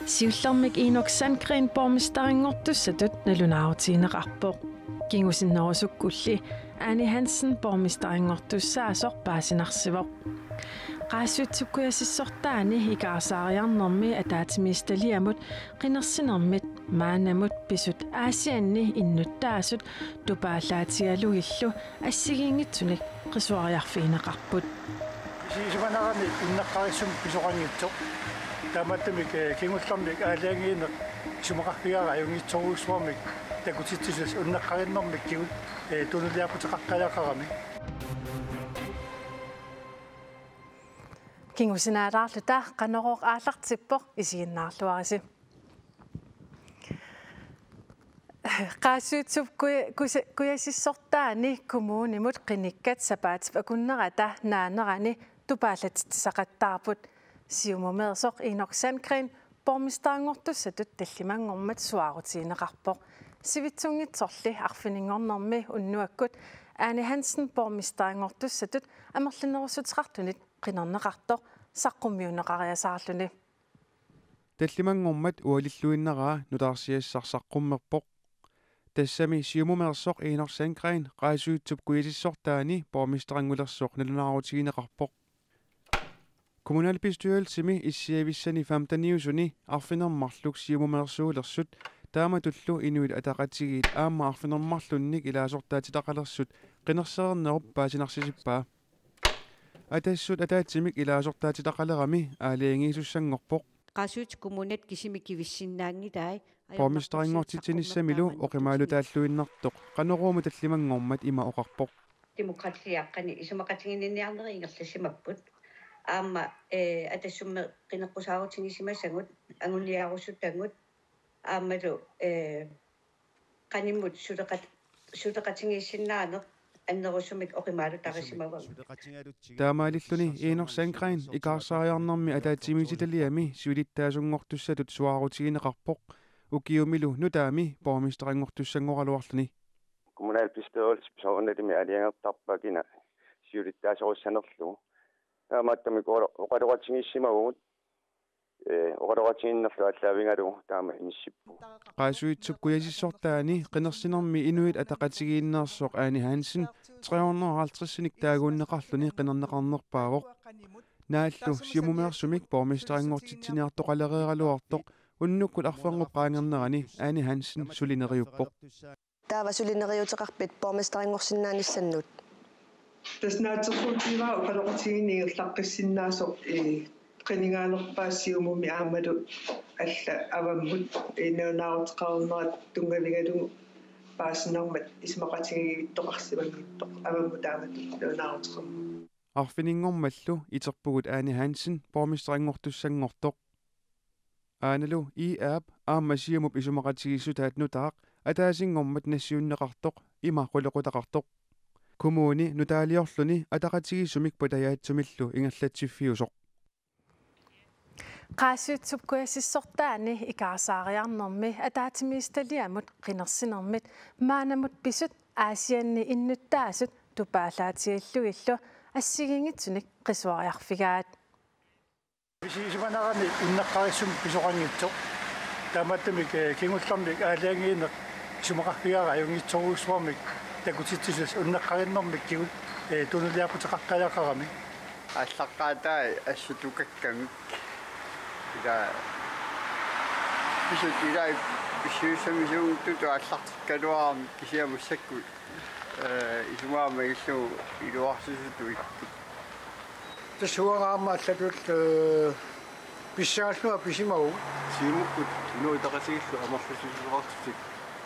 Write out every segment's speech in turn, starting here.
Siullarmik Inok Sandgren borgmestaringortussatut nalunaautiineqarpoq. Kingusinnerusukkulli Anni Hansen borgmestaringortussaasoq paasinarsivoq. Qaasuutsukkuyassissortaani ikaasaariarnermi ataatimiistaliamut qinersinermit maanamut pisut aasianni innuttaasut tupaallaatialugillu assigiingitsunik qisuariarfiineqarput. Siisumanarami inneqqarissum pisoqaniutsoq tamattamik kingullarmik aalaangiineq sumaqarpiara ajungitsoruussuarmik takutitsilus unneqqarinnermik kigut tunuliaqutеқарқалақарами Kingusinaalaarluta qanoroq aallartippoq isiginnaarluarisi. Qaasuutsup kuyasissortaani kumuunimut qinikkat sapaatif akunnerata naanerani tupaallatitsaqattaarput siumumeersoq Inok Sandgren borgmestaringortussatut tallimangormat suarutiineqarpoq sivitsungitsorli arfiningornermi unnuakkut Anni Hansen borgmestaringortussatut amerlinerussutiqartunit qinerneqartoq saqqummiuneqariasaarluni. Tallimangormat ualilluinneraa nutaarsiassarsaqqummerpoq tassami siumumeersoq Inok Sandgren qaasuutsup kuyasissortaani borgmestaringulersoq nalunaaruutiineqarpoq kommunalbestyrelsimi issiavissani 15 arfinermarluk siumumeersuulersut taamatullu inuit ataqatigiit aamma arfinermarlunnik ilaasortaatitaqalersut qinerseernerup paasinarsissippaa atassut ataatsimik ilaasortaatitaqalerami aaliangiisussangorpoq qaasuut kommunat kisimi kivissinnaangitai borgmestaringortitinissamilu oqimaalutaalluinnertoq qaneruumu tallimangormat ima oqarpoq demokratiaqqani isumaqatiginniarneri ingerlassimapput aamma atassumme qineqqusaarutingissimassagut angunniaarussuttangut aammalu qanimmut suteqatingiissinnaane annerussumik oqimaalutaqissimavag taamaalilluni Inok Sandgren ikaarsaariarnermi ataatimiititaliami suilittaasungortussatut suarutigineqarpoq ukiumilu nutaami borgmestaringortussangоралуарлuni kommunalbestyrelse personalimi aliangertarpakina suilittaasorussanerlugu taamaattami oqaloqatingissimagugut oqaloqatiginnerlu allaavingalu taama inissippu qaasuitsup kuyasissortaani qinersinermi inuit ataqatigiinneersoq Anni Hansen 350-nik taaguunneqarluni qinerneqarnerpaaroq naallu siumumeersumik borgmestaringortitsiniartoqalereeraluartoq unnukkul arfangup qaangernerani Anni Hansen sulineriuppoq taava sulineriuteqarpit borgmestaringorsinnaanissannut tasnaaterruutiivaa oqaloqatiginnigerlaqqissinnaasor qiningaanerpaassiumumi aammalu alla avammut inneunaaruteqarnerat tungavigalugu paasinermat ismaqatigivittoqarsimangittoq avammut aamatut neunaaruteqarmu arfiningormallu iterpugut Anni Hansen borgmestaringortussangortoq aanalu app aamma siumup isumaqatigissutaat nutaaq ataasingormat nassiunneqartoq ima qulequtaqartoq kommuni nutaaliorluni ataqatigissumik putayaatsimillu ingerlatsiffiusoq Qaasuutsup kuyasissortaani ikaasaariarnermi ataatimiistaliamut qinersinermit maanamut pisut aasianni innuttaasut tupaallaatiallugillu assigiingitsunik qisuariarfigaat Siisumanarami inneqqarissum pisoqaniutsoq tamattamik kingullarmik aalaangiineq sumaqarpiara ajungitsoruussuarmik takutitsilus unneqqarinnermik kigut tunuliaqutеқарқалақарами аллаққаатай ассутукаккамик ила писутилай писуусамисуунгтуту аллартиккалуарами кисиамуссаккут исумаама иллу илуарсисуту иккут тасуараама аллатут писсааллуа писимагу сиимуккут инуитақасигиллу амерлусисуартик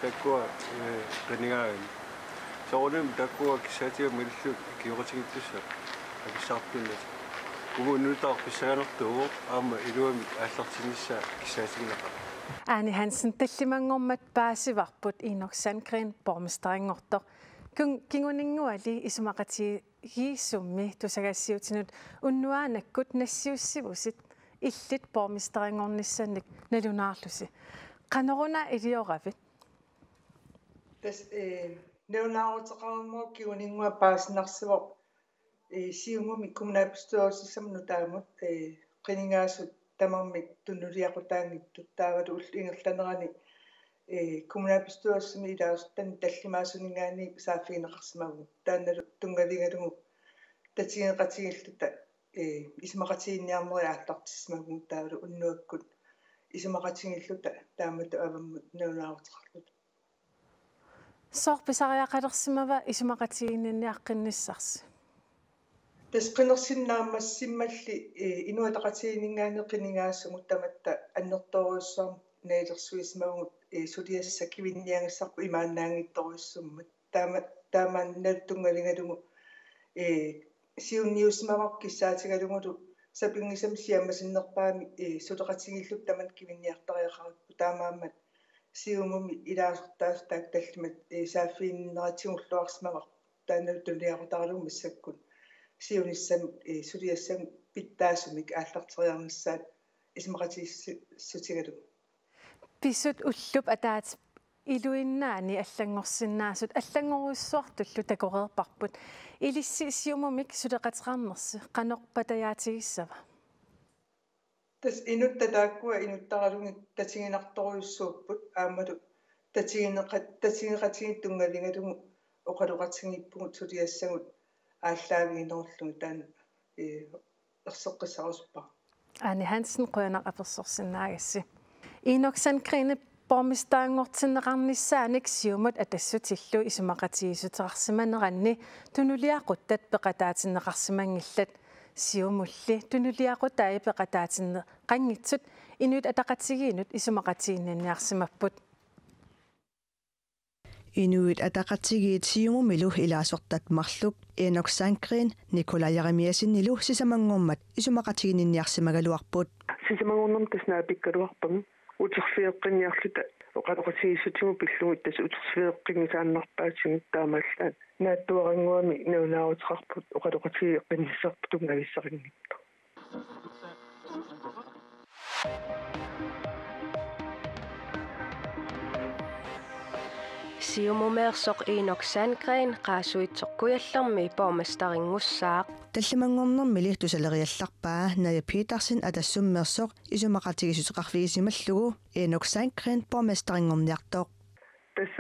таккуа qiningaagan соорнэм таккуа кисаатига миллу киоритигиттусса акиссаартуннат кугуннутаар писсаганертуу аама илуами ааллартинисса кисаатигинеqa Anni Hansen tallimangormat paasivarput Inok Sandgren borgmestaringortoq kinguninguali isumaqatigiissummi tusagassiutinut unnuaanakkut nassiussivusit illit borgmestaringornissannik nalunaarlusi qanoruna ilioravit tas neunaaruteqarummoo kiuningua paasinarsivoq siungumi kommunalbestyrelsessamnu taamut qiningaasut тамармик туннулиақутаангиттут таавалу уллингерланерани kommunalbestyrelsen илаастан таллимаасунингаани сааффигинеқарсимагу таанналу тунгавингалугу татигеқатигиллута исмақатигинниармери ааллартиссимагу таавалу уннуаккут исмақатигиллута таамату аваммут неунаарутеқарлут сорписариақалерсимава исмақатигинниаққинниссарси тасқинерсиннаамассиммалли инуатақатигинингаани қинигаассумут таматта аннерторуйссуарм неилерсуисмагут сулиасса кивинниангиссарпу имааннаангитторуйссуммат таамаанналтунгалингалугу сиунниусмавақ киссаатигалугулу сапингисам сиаммасиннерпаами сулеқатигиллут тамат кивинниартариақариппу таамааммат сиумуми илаасертаастаак таллимат сааффииннератигуллуарсмавақ тааннал тулиақутаралугу массаккут сиуниссам сулиассам питтаасумик ааллартериарнассаат исмақатиссутигалугу писут уллуп атаат илуиннаани аллангорсиннаасут аллангоруйссуартуллу такореерпарпут илисси сиумумик сулеқатерарнерси қанорпатаяатигиссава тас инуттатааккуа инуттаралугит татигинарторуйссууппут аамалу татигинеқатигит тунгавингалугу оқалуқатигиппугут сулиассагут ааллаавигинерлугу таан ерсеққиссарусуппа Anne Hansen qønner apersorsinnaagасsi Inoksan Grine bormistaangortinneqarnissaanik siumut atassutiillu isumaqatigisuteraarsimaneranni tunuliaquttat peqataatinneqarsimangillat siumulli tunuliaqutaai peqataatinne qanngitsut inuit ataqatigiinut isumaqatiinniarsimapput Inuit ataqatigiit siumumilu ilaasortat marluk Inoksan Grine Nikolai Jeremiasinnilu sisamangormat isumaqatigininniarsimagaluarput sisamangornam tasnaapikkaluarpam uterfieqqinniarluta oqaloqatigisutimu pillugit tas uterfieqqingisaannarpaatigut taamaallaan naattuaranguami neunaaruteqarput oqaloqatigiqqinnisserput tungavissarinnitto Siumumeersoq Inoksan Grine qaasuitsoqqujallermi bormastaringussaaq таллимангорнэрмили тусалериалларпаа ная Питерсен атассуммерсоқ исумақатигисутеқарфигисималлугу Inoksan Grine bormastaringorniartoq тас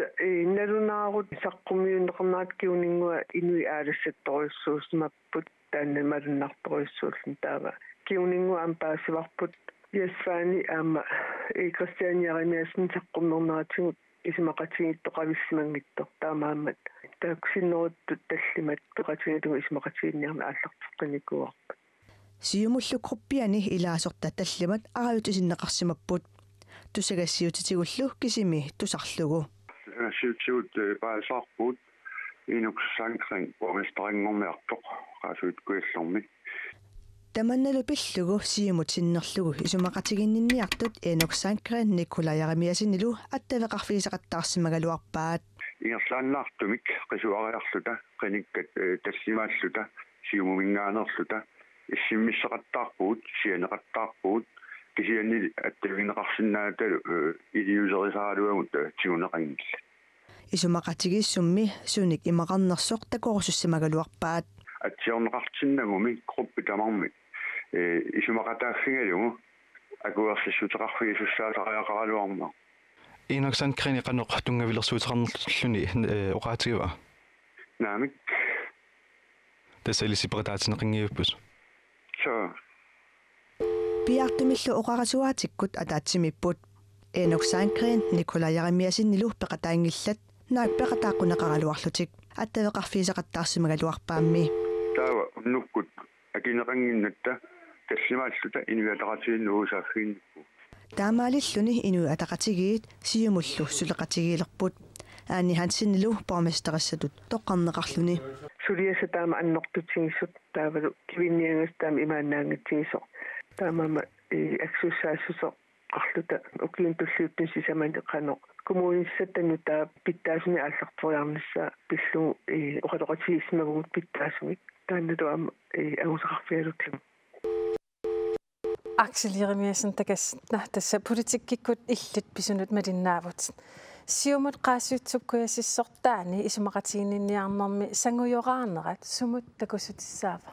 налунаарут саққумиунеқарнаат киунингуа инуи аалассатторуйссуусмаппут тааннамалуннарторуйссууллун таава киунингуа ампаасиварпут ясфаани аама Кристиан Jeremiasen саққуммернератигут исмақатигиттоқависсимангитто таамааммат тааксиннеруттут таллимат пеқатигилугу исмақатигинниарна ааллартеққаникуарпут сиумуллукруппиани илаасорта таллимат ариутисиннеқарсимаппут тусагассиутитигуллу кисими тусарлугу сиутсиут паасаарпут Inoksan Grine bormastaringorniartoq qaasuit kuallormi таманналу пиллугу сиумутиннерлугу исумақатигиннинниартут Inoksan Grine Nikolai Jeremiasinnilu аттавеқарфигисақаттаарсимагалуарпаат ингерлааннаартумик qisuariarluta qinikkat таллимааллута сиумумингаанерлута иссиммиссеқаттаарпуут сианеқаттаарпуут кисианни аттавинеқарсинааталу илиусерисаалуагут тигунеқангилла исумақатигиссумми суник имақарнерсоқ такорусуссимагалуарпаат атсиорнеқартиннагуми группи тамарми исумақатааффингалугу акуерсиссутеқарфигисуссаасариақаралуарма Inoksan Grine qanoq tungavилерсуутеқарнерлүни оqaатигава наамик тасалисипеқатаатинеқингиуппус so пиартумиллу оqarasuaatikkut атаатсимиппут Inoksan Grine Nikolai Jeremiasinnilu peqataangillat наак пеқатааққунеқаралуарлутик аттавеқарфигисақаттаарсимагалуарпаамми таава уннуккут акинеқангиннатта таллимааллута инуятақатигиннуусааффиинниппу таамаалиллуни инуи атақатигиит сиумуллу сулеқатигиилерпут Anne Hansennilu bormasterisatut тоққарнеқарлуни сулиаса таама аннортутсигиссут таавалу кивинниангастаами имаанаангатсигисо таамама аксуссаассусо qарлута укиинтуллиуттун сисамани қано коммуниссаттану таа питтаасуни аалларториарнissaа пиллугу оқалоқатигисмагугут питтаасуми тааннатуама агусақарфиалутлу Axel Jeremiasen takasna tassa politikkikut illit pisunut madinnaavut siumut qaasuitsukkuyassissortaani isumaqatigininniarnermi sangujoraarnerat sumut takussutissaava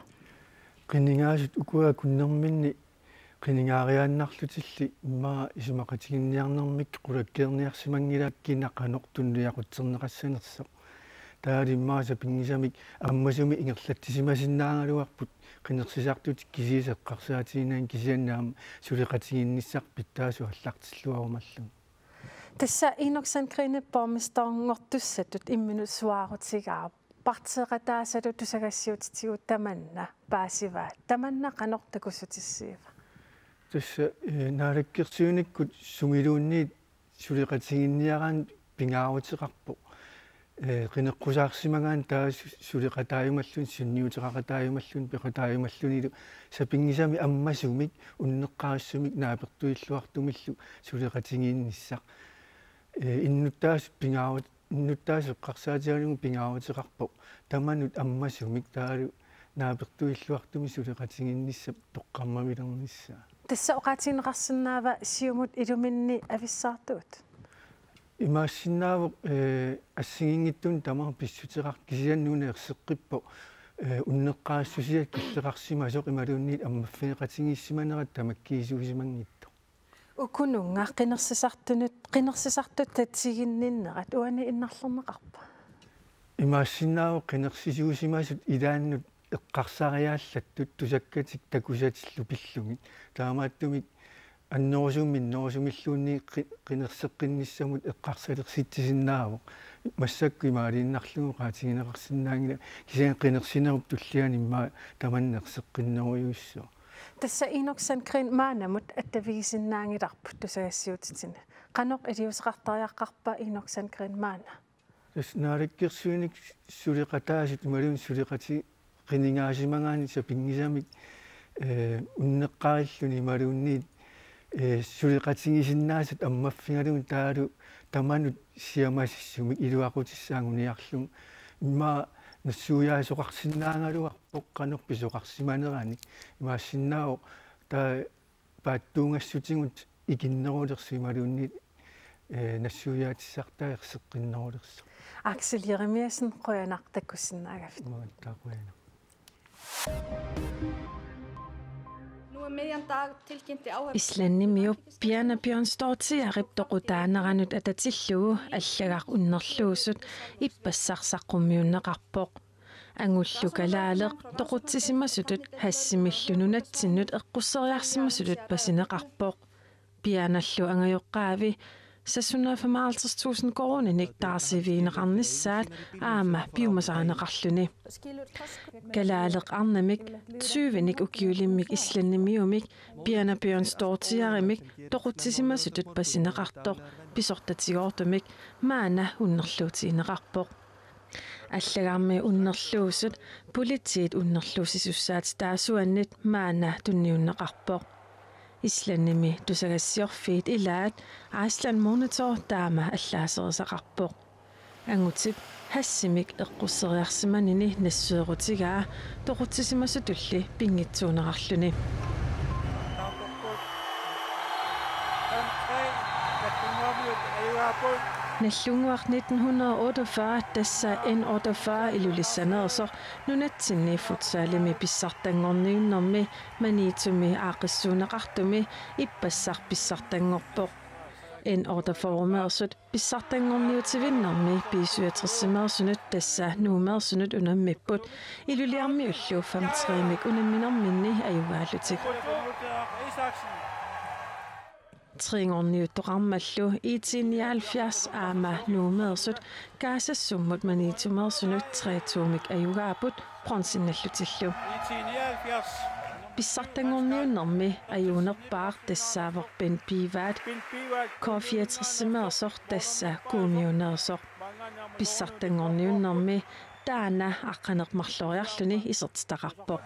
qinningaasut ukua kunnerminni qiningariaannarlutilli imma isumaqatiginniarnermik qulakkeerniarsimangilaakkina qanortunniaqutserneqassanersoq taalimmaasa pingisamik ammasumi ingerlattisimasinnaangaluarput qinersisartutik kisiiseqqarsaatiinaan kisiannaama suliqatiginnissaq pittaasu аллартиллуарумаллу тасса иноксан кринеппоормисторнгортуссатут имминут суаарутигаа партеқатаасалу тусагассиутитигу таманна паасива таманна канортакусутиссиива тасса наалаккерсиуниккут сумилуунниит сулиқатигинниараан пингаарутеқарпо qinеққусаарсимагаан таа сулиқатааюмаллун синниутеқақатааюмаллун пеқатааюмаллунилу сапингисами аммасумик уннеққаассумик наапертуиллуартумиллу сулиқатигиинниссақ иннуттаас пингаарут иннуттаас эққарсаатиалугу пингаарутеқарпо таманут аммасумик таалу наапертуиллуартуми сулиқатигиинниссап тоққармавилернisса тасса оқаатинеқарсинаава сиумут илуминни ависсаартуут имаассиннааву ассигингиттун тамар писсутеқар кисианнуна ерсеққиппо уннеққаассусиа киллеқарсимасоқ ималуунниит аммаффинеқатигиссиманерат тамаккиисуусимангитто укунунга қинерсисартут татсигинниннерат уани иннарлернеқарпа имаассиннааву қинерсисуусимасут илааннут эққарсариааллаттут тусаккатик такусатиллу пиллугит таамааттумик аннерусумминнерусумиллуунни qinерсеққинниссамут эққарсалерситсисиннааву массакку имаалииннарлугу qaatiginеқарсинаангила кисиан qinерсинеруп туллиан имма таманнерсеққиннеруйуссо тасса иноксан крин маанамут аттавигисиннаангиларпут тусагассиутитина qanoq илиусеқартариаққарпа иноксан крин маана тас наалаккерсуиник сулиқатаасит ималун сулиқати qinингаасимагаани сапингисамик уннеққариллуни ималуунниит сулиқатигисиннаасат аммаффингалугу таалу таманут сиамассумик илуақутиссаангуниарлун имма нассуяасоқарсинаангалуарпоқ канерписоқарсиманерани имаассиннаау таа пааттуунгассутигут икиннерулерсу ималуунниит нассуяатиссартаа ерсеққиннерулерсу Axel Jeremiasen qoyanartakkussinnaaгафит таақуяна Исланними уппиана пионстортиарip тоқутаанеранут ататиллугу аллагақ уннерлуусут иппассарсаққуммиуннеқарпоқ ангуллукалаалеқ тоқутсисимасутут хассимиллунунатсиннут эққуссериарсимасутут пасинеқарпоқ пианаллу ангайоққаави 655.000 koronenik taarsiviineqarnissaat aama piumasaaneqarluni kalaaleq arnamik 20nik ukiulimmik исланнimiumik piana pionstortiarimik toqutsissimasutut pasineqartoq pisortatigoortumik maana unnerluutiineqarpoq аллагаарми уннерлуусут политиит уннерлуусисуссаат таасуаннит маана тунниуннеқарпоқ исланними тусагассиорфиит илаат Iceland Monitor таама аллаасерисақарпоқ ангутит хассимик эққуссериарсиманини нассуерутигаа тоқутсисимасутулли пингитсуунеқарлүни наллунгуар 1948 тасса N48 илулиссанерсо нунатсинни футсаалими писсартангорниуннэрми маниитуми аақиссуунеқартуми иппассар писсартангорпоқ N48мерсут писсартангорниутивиннэрми писуатриссимерсунут тасса нуумерсунут унаммиппут илулиарми уллуу 53мик унамминэрминни аюгаалутик Tringorniuttoqarmallu 79 aama nuumeersut kaasassummat maniitumersunut 3-mik ajugaaput pronsinnallutillu 79 pissartangorniunnermi ajuunerpaar tassaaverpin piivaat kofiatrissimeersoq tassa kuuniuneersoq pissartangorniunnermi taana aqqaneqmarloriarluni isertitaqarpoq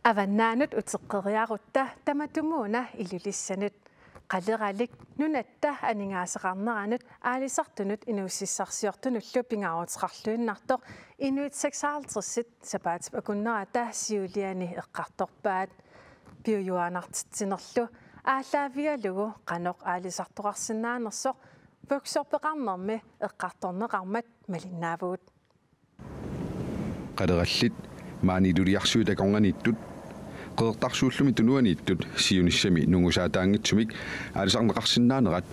аваннаанут утеққериарутта таматумууна илулиссанут қалералик нунатта анингаасеқарнеранут аалисартунут инууссиссарсиортунуллу пингаарутеқарлуиннартоқ инуит 56-сит сапаатип акуннерата сиулиани эққарторпаат пиуюанартитсинерлу аалаавигалугу қаноқ аалисартоқарсинаанерсоқ воксорпеқарнерми эққарторнеқармат малиннаавуут qalerallit maaniluliarsuut akornganiittut qeertarsuullumi tunuaniittut siunissami nungusaataangitsumik aalisarneqarsinnaanerat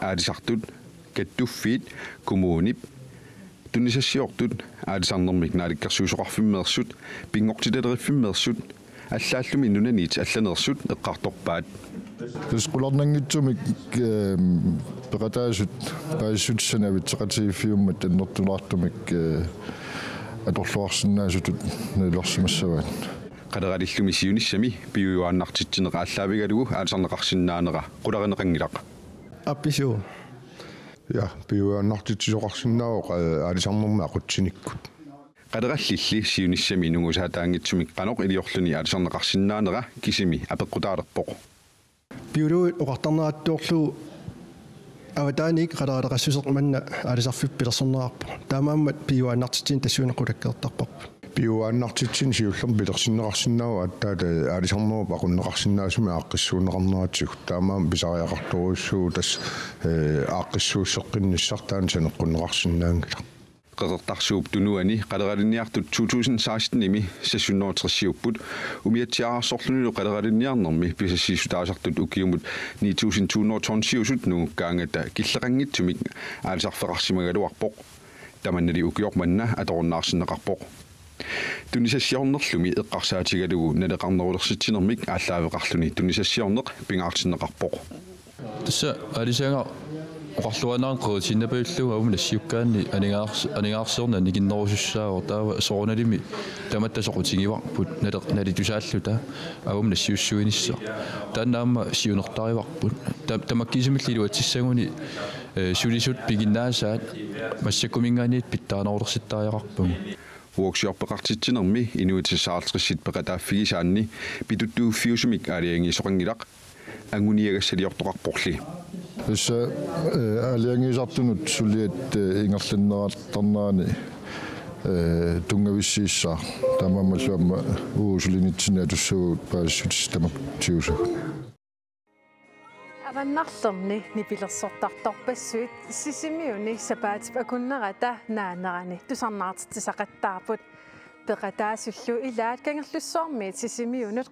aalisartut kattuffiit kumuunip tunnisassiortut aalisarnermik naalikkarsuusoqarfimmeersut pingortitaleriffimmeersut аллааллуми нунанит алланерсут эққарторпаат тусқуларнангитсумик пеқатаасут паассутсанавит сеқатигиффиуммат таннертулаартумик аторлуарсинаасутут нелорсимассаваат qaleralillumi siunissami piujuannartitsinеqa аллаавигалугу аалсарнеқарсинаанера qularineqanngilaq апписуу я piujuannartitsisоқарсинаавоқ аалисарнерма ақутсиниккут qalerallilli siunissami nungusaataangitsumik qanoq iliorluni aalisarneqarsinnaanera kisimi apeqqutaalerpoq piulu oqartarneraattuorlu аватааник qaleraleqassusermanna аалисарфип пилерсернерарпо таамааммат пиуааннартитсин тассуунеқулаккеэртарпарпу пиуааннартитсин сиуллерм пилерсиннеқарсинаава аттаата аалисарнерупа ақуннеқарсинаасуми ааққиссуунеқарнератсигу таамаам писариақарторуссуу тас ааққиссууссеққинниссартаан санеққуннеқарсинаангила qeqertarsuup tunuani qaleraliniartut 2016-imi sassunnoortrissiupput umiatsiaarsorlunilu qaleraliniarnermi pisassiisutaasartut ukiumut 9200 tonsiusut nungukkaangata killeqanngitsumik aalisarfeqarsimagaluarpoq tamannali ukiormanna atorunnaarsinneqarpoq tunnisassiornerlumi eqqarsaatigalugu naleqarnerulersitsinermik ааllaавеқарлуни tunnisassiorneq pingaartinneqarpoq тасса алисаага oqarluanaан qeetinnapaulluga umna siukkaanni aningaarseerna nikinnerussussaago taava soorunalimi tamattasoqutigivarput nalitusaalluta agumna siussuinissa taannaamma siunertarivarput tamakkisimillilu atissaguni sulisut piginnaasaat massakkumingaaniit pittaanerulерsittaariaqarpung workshop-peqartitsinermi inuitisaartrissit peqataaffigisaanni pituttuuffiusumik aaliangiisoqangilaq anguniagassaliortoqarporli issa аалиангисартунут сулиат ингерлиннераартарнаани тунгависсииссаа тамаммаллуамма уусулинитсина туссуут паассутис тамак тиусагу аваннарлерни нипилерсортарторпассуит сисимиуни сапаатип акуннерата наанерани тусарнаартитсақаттаарпут пеқатаасуллу илаат кангерлуссоормиит сисимиунут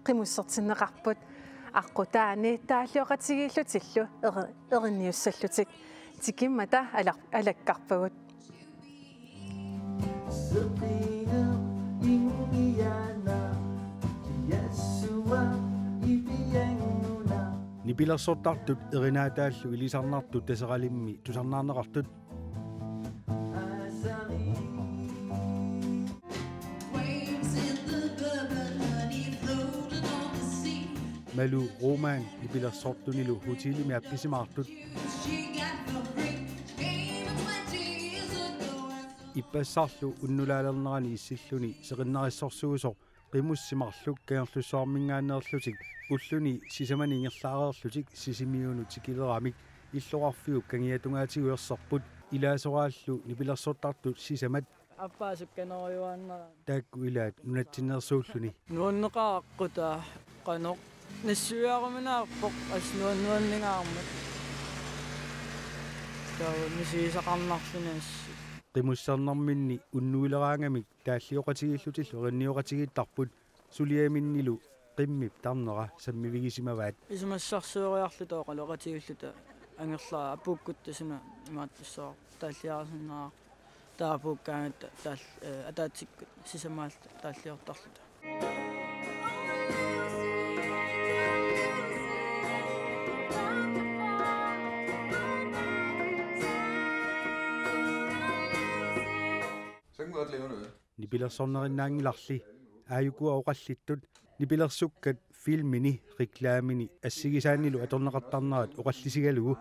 қимуссертиннеқарпут аққутаани тааллиоқатигииллутиллу еринниуссаллутик тикиммата алаккарпагут нипилерсортартут еринаатааллу илисарнартут тасералимми тусарнаарнеқартут малу роман нипилерсортунилу хутилими апписимаартут иппассарлу уннулаалернерани иссиллуни сеқиннериссорсуусо qimmussimarluk kanerlussoarmingaannerllutik ulluni sisamani ingerlaareerlutik sisimiunut sikileramik иллоqarfiuk kangiatungaatiguerserput ilaasoraallu nipilersortartut sisamat аппаасукканериуааннера таакку илаат нунатсиннерсууллуни нуаннеқааққута qanoq нассуяаруминаарпоқ аснуаннуаннигаармат таа мисисақарнарлунаас qimmussarnerminni unnuileraangamik тааллиоқатигиллутиллу эринниоқатигиттарпут сулиаминнилу qimmip тарнера саммивигисимаваат исумассарсуориарлу тооқалоқатигиллута ангерлаа аппуккуттасуна имааттуссоо тааллиарсинаа таапуккаангатта таал атаатиккут сисамаалта тааллиортарлута nipilersornerinnaangillarli aayukua oqallittut nipilersukkat filmini reklaamini assigisaannilu atorneqartarnerat oqallisigalugu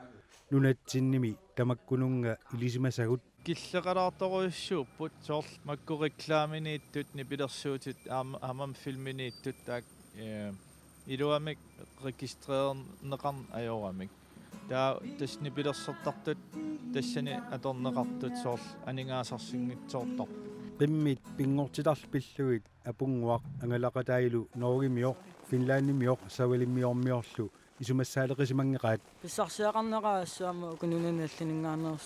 nunatsinnimi tamakkununga ilisimasagut киллеқалаарторуйуссууппут соорл макку рекламинииттут нипилерсуутит аамам филминииттут таак илуамик регистрернеқарн аёрамик таа тас нипилерсертартут тассани аторнеқартут соорл анингаасарсингитсоортор qimmit pingortitarpilluit apunguaq angalaqataailu norgimior finlaannimior savalimmiormiorlu isumassaaleqisimangeqaat писсарсиақарнераассаама укунунанналлинингаанерс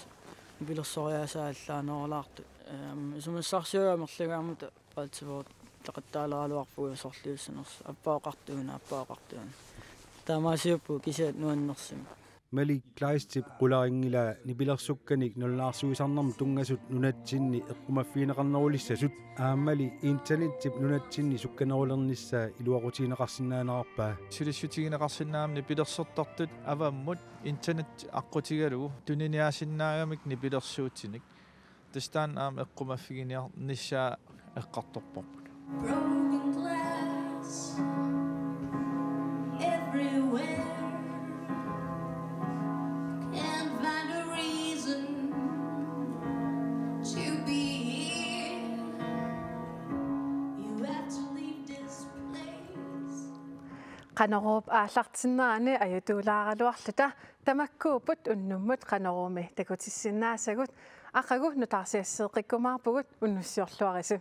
нибилерсориасааллаанорлаарту исумассарсиуамерлугаамута паатсивоо тақаттаалералуарпуга сорлиуссанерс аппаоқартуuna таамаасиуппу кисиат нуаннерсими Mali klaistip qularingila nipilersukkanik nulnaarsuisarnarm tungasut nunatsinni eqqumaffiineqarnerulissasut aammali internetip nunatsinni sukkanerulernissa iluaqutiineqarsinnaanarpaa сулиссутигинеқарсинаам нипилерсэртартут аваммут интернет аққутигалугу тунниниасиннааgamik нипилерсуутиник тастаан аам эққумаффигиниар ниссаа эққарторпоқ qaneruup aallartinnaani ajutulaaраluарлута тамаккуупут уннуммут qaneruumi такутиссиннаасагут ақагу нутарсиассеэқиккумаарпугут уннуссиорлуарису